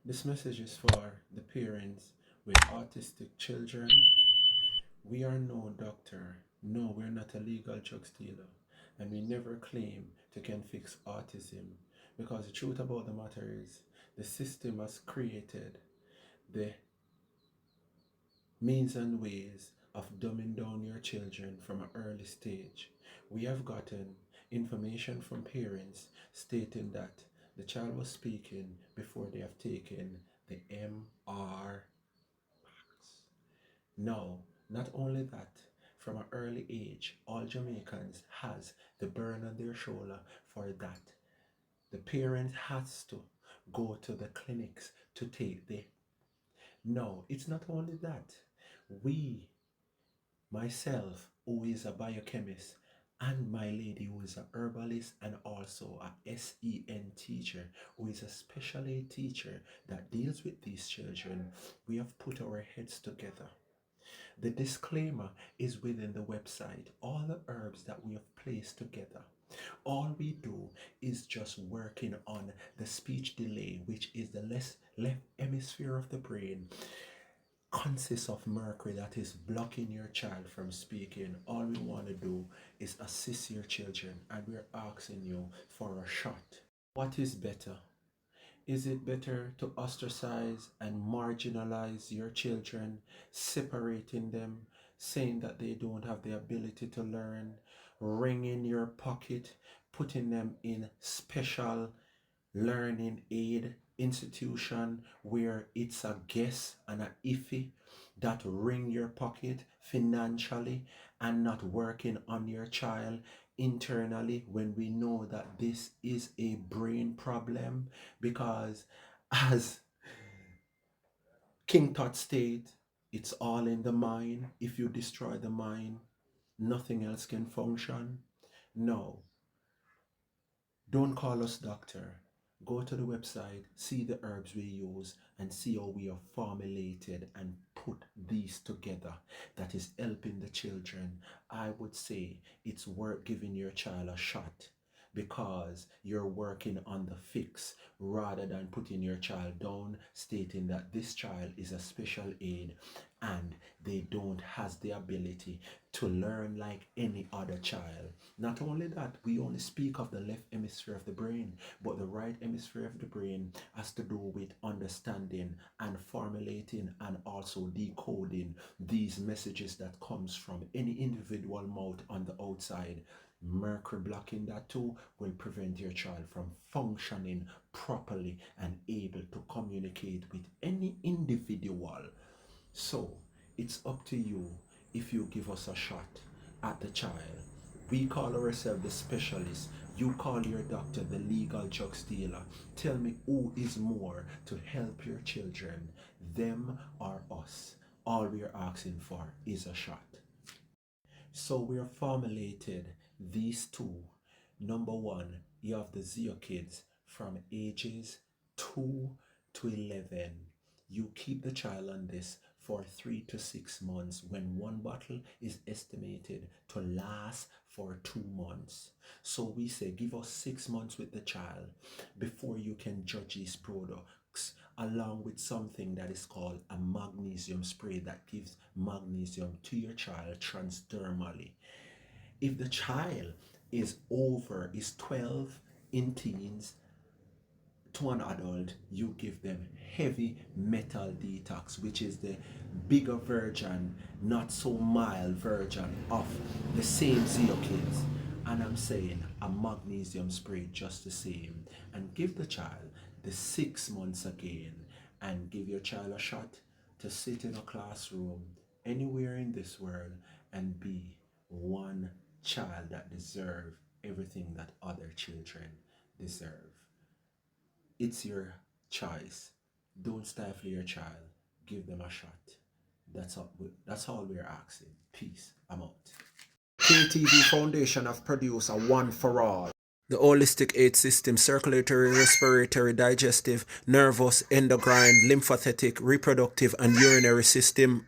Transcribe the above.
This message is for the parents with autistic children. We are no doctor. No, we're not a legal drug dealer. And we never claim to can fix autism. Because the truth about the matter is the system has created the means and ways of dumbing down your children from an early stage. We have gotten information from parents stating that the child was speaking before they have taken the MR. No, not only that, from an early age, all Jamaicans has the burn on their shoulder for that. The parent has to go to the clinics to take the. No, it's not only that. We, myself, who is a biochemist, and my lady who is a herbalist and also a SEN teacher, who is a special aid teacher that deals with these children, we have put our heads together. The disclaimer is within the website. All the herbs that we have placed together. All we do is just working on the speech delay, which is the left hemisphere of the brain, consists of mercury that is blocking your child from speaking. All we want to do is assist your children, and we're asking you for a shot. What is better? Is it better to ostracize and marginalize your children, separating them, saying that they don't have the ability to learn, wringing your pocket, putting them in special learning aid institution where it's a guess and a iffy that wring your pocket financially and not working on your child internally, when we know that this is a brain problem? Because as King Tut state, it's all in the mind. If you destroy the mind, nothing else can function. No, don't call us doctor. Go to the website, see the herbs we use, and see how we have formulated and put these together that is helping the children. I would say it's worth giving your child a shot, because you're working on the fix rather than putting your child down, stating that this child is a special aid and they don't has the ability to learn like any other child. Not only that, we only speak of the left hemisphere of the brain, but the right hemisphere of the brain has to do with understanding and formulating and also decoding these messages that comes from any individual mouth on the outside. Mercury blocking that too will prevent your child from functioning properly and able to communicate with any individual. So it's up to you. If you give us a shot at the child, we call ourselves the specialist. You call your doctor the legal drug dealer. Tell me who is more to help your children, them or us. All we are asking for is a shot. So we are formulated these two. Number one, you have the Zeo kids from ages 2 to 11. You keep the child on this for 3 to 6 months, when one bottle is estimated to last for 2 months. So we say give us 6 months with the child before you can judge these products, along with something that is called a magnesium spray that gives magnesium to your child transdermally. If the child is 12 in teens to an adult, you give them heavy metal detox, which is the bigger version, not so mild version of the same Zeo kids. And I'm saying a magnesium spray just the same. And give the child the 6 months again, and give your child a shot to sit in a classroom anywhere in this world and be one child that deserve everything that other children deserve. It's your choice. Don't stifle your child. Give them a shot. That's all we're asking. Peace. I'm out. KTV Foundation have produced a one for all. The holistic aid system: circulatory, respiratory, digestive, nervous, endocrine, lymphatic, reproductive, and urinary system